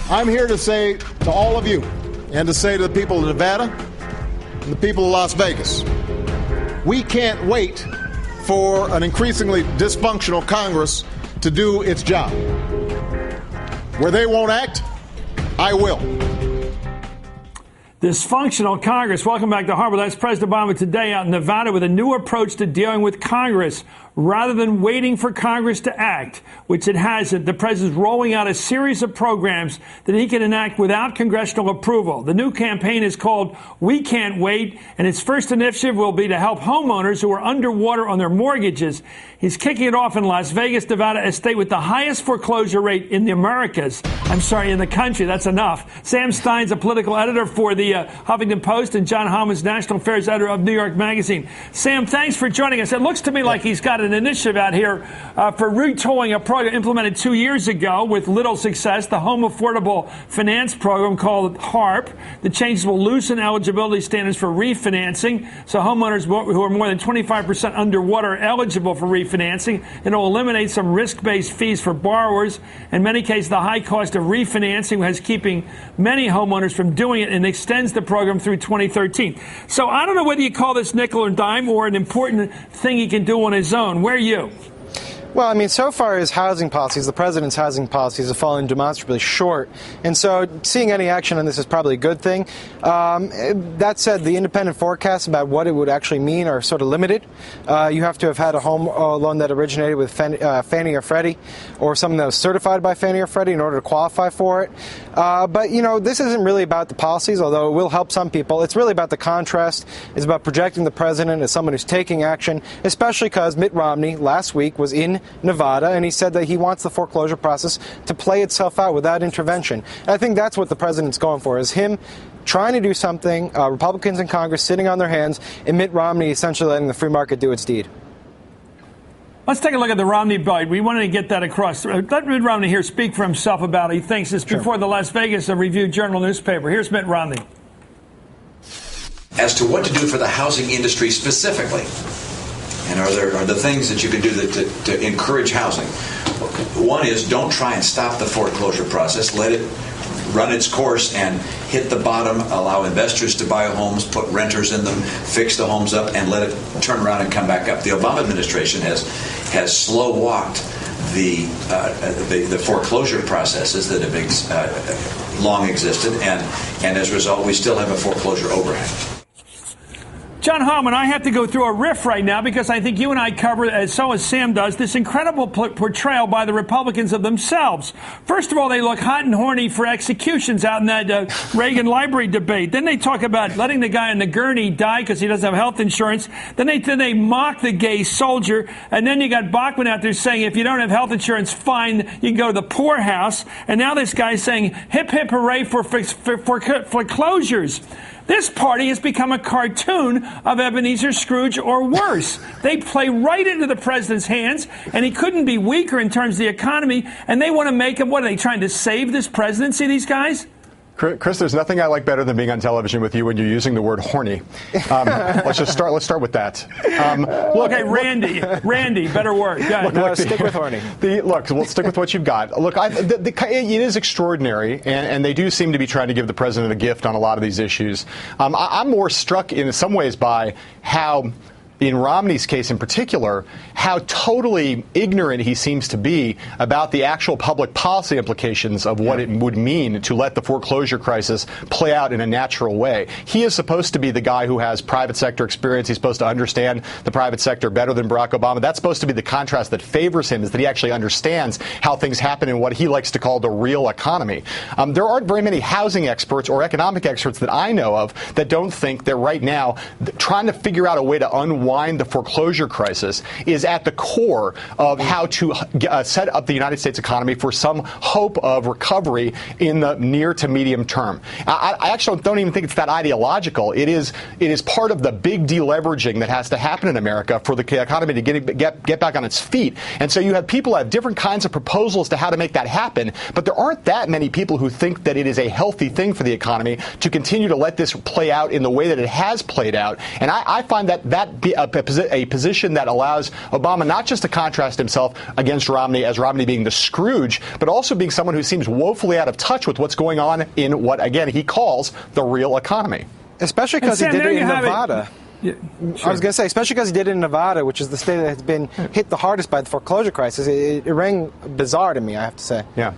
I'm here to say to all of you and to say to the people of Nevada and the people of Las Vegas, we can't wait for an increasingly dysfunctional Congress to do its job. Where they won't act, I will. Dysfunctional Congress. Welcome back to Harbor. That's President Obama today out in Nevada with a new approach to dealing with Congress. Rather than waiting for Congress to act, which it hasn't, the president's rolling out a series of programs that he can enact without congressional approval. The new campaign is called We Can't Wait, and its first initiative will be to help homeowners who are underwater on their mortgages. He's kicking it off in Las Vegas, Nevada, a state with the highest foreclosure rate in the Americas. In the country. That's enough. Sam Stein's a political editor for the Huffington Post, and John Hollman's national affairs editor of New York Magazine. Sam, thanks for joining us. It looks to me like he's got an initiative out here for retooling a program implemented 2 years ago with little success, the Home Affordable Finance Program called HARP. The changes will loosen eligibility standards for refinancing, so homeowners who are more than 25% underwater are eligible for refinancing. It will eliminate some risk-based fees for borrowers. In many cases, the high cost of refinancing has keeping many homeowners from doing it and extends the program through 2013. So I don't know whether you call this nickel or dime or an important thing he can do on his own. Where are you? Well, so far his housing policies, the president's housing policies have fallen demonstrably short. And so seeing any action on this is probably a good thing. That said, the independent forecasts about what it would actually mean are sort of limited. You have to have had a home loan that originated with Fannie or Freddie or something that was certified by Fannie or Freddie in order to qualify for it. But this isn't really about the policies, although it will help some people. It's really about the contrast. It's about projecting the president as someone who's taking action, especially because Mitt Romney last week was in Nevada, and he said that he wants the foreclosure process to play itself out without intervention. And I think that's what the president's going for, is him trying to do something, Republicans in Congress sitting on their hands, and Mitt Romney essentially letting the free market do its deed. Let's take a look at the Romney bite. We wanted to get that across. Let Mitt Romney here speak for himself about it. He thinks this before the Las Vegas Review-Journal newspaper. Here's Mitt Romney. As to what to do for the housing industry specifically, and are there things that you can do to encourage housing? One is don't try and stop the foreclosure process. Let it run its course and hit the bottom, allow investors to buy homes, put renters in them, fix the homes up, and let it turn around and come back up. The Obama administration has slow-walked the foreclosure processes that have long existed, and as a result, we still have a foreclosure overhang. John Hollman, I have to go through a riff right now because I think you and I cover, as so as Sam does, this incredible portrayal by the Republicans of themselves. First of all, they look hot and horny for executions out in that Reagan Library debate. Then they talk about letting the guy on the gurney die because he doesn't have health insurance. Then they mock the gay soldier. And then you got Bachmann out there saying, if you don't have health insurance, fine, you can go to the poorhouse. And now this guy's saying, hip, hip, hooray for foreclosures. This party has become a cartoon of Ebenezer Scrooge or worse. They play right into the president's hands, and he couldn't be weaker in terms of the economy, and they want to make him, what are they trying to save this presidency, these guys? Chris, there's nothing I like better than being on television with you when you're using the word horny. Let's start with that. Okay, Randy, better word. Stick with horny. We'll stick with what you've got. Look, it is extraordinary, and they do seem to be trying to give the president a gift on a lot of these issues. I'm more struck in some ways by how, in Romney's case in particular, how totally ignorant he seems to be about the actual public policy implications of what it would mean to let the foreclosure crisis play out in a natural way. He is supposed to be the guy who has private sector experience. He's supposed to understand the private sector better than Barack Obama. That's supposed to be the contrast that favors him, is that he actually understands how things happen in what he likes to call the real economy. There aren't very many housing experts or economic experts that I know of that don't think that right now trying to figure out a way to unwind the foreclosure crisis is at the core of how to set up the United States economy for some hope of recovery in the near to medium term. I actually don't even think it's that ideological. It is part of the big deleveraging that has to happen in America for the economy to get back on its feet. And so you have people who have different kinds of proposals to how to make that happen, but there aren't that many people who think that it is a healthy thing for the economy to continue to let this play out in the way that it has played out. And I find that a position that allows Obama not just to contrast himself against Romney as Romney being the Scrooge, but also being someone who seems woefully out of touch with what's going on in what, again, he calls the real economy. Especially because he did it in Nevada. Yeah, sure. I was going to say, especially because he did it in Nevada, which is the state that has been hit the hardest by the foreclosure crisis. It rang bizarre to me, I have to say. Yeah.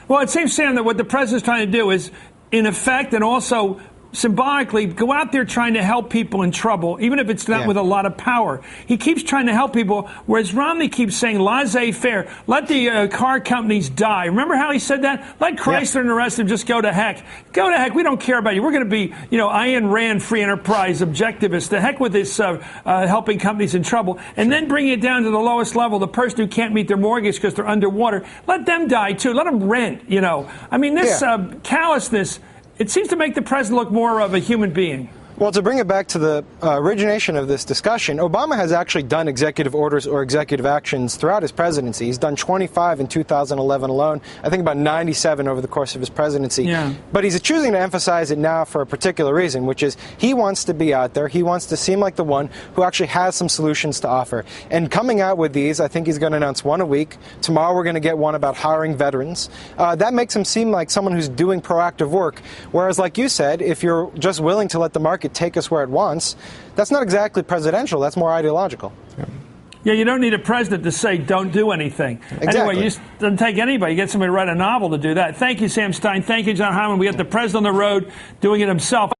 Well, it seems, Sam, that what the president's trying to do is, in effect, and also symbolically, go out there trying to help people in trouble, even if it's not with a lot of power. He keeps trying to help people, whereas Romney keeps saying laissez-faire. Let the car companies die. Remember how he said that? Let Chrysler and the rest of them just go to heck. Go to heck. We don't care about you. We're going to be, Ayn Rand, free enterprise, objectivist. The heck with this helping companies in trouble. And then bring it down to the lowest level, the person who can't meet their mortgage because they're underwater. Let them die, too. Let them rent, I mean, this callousness, it seems to make the president look more of a human being. Well, to bring it back to the origination of this discussion, Obama has actually done executive orders or executive actions throughout his presidency. He's done 25 in 2011 alone. I think about 97 over the course of his presidency. Yeah. But he's choosing to emphasize it now for a particular reason, which is he wants to be out there. He wants to seem like the one who actually has some solutions to offer. And coming out with these, I think he's going to announce one a week. Tomorrow we're going to get one about hiring veterans. That makes him seem like someone who's doing proactive work. Whereas, like you said, if you're just willing to let the market take us where it wants, that's not exactly presidential. That's more ideological. Yeah, you don't need a president to say don't do anything. Exactly. Anyway, it doesn't take anybody. You get somebody to write a novel to do that. Thank you, Sam Stein. Thank you, John Hyman. We got the president on the road doing it himself.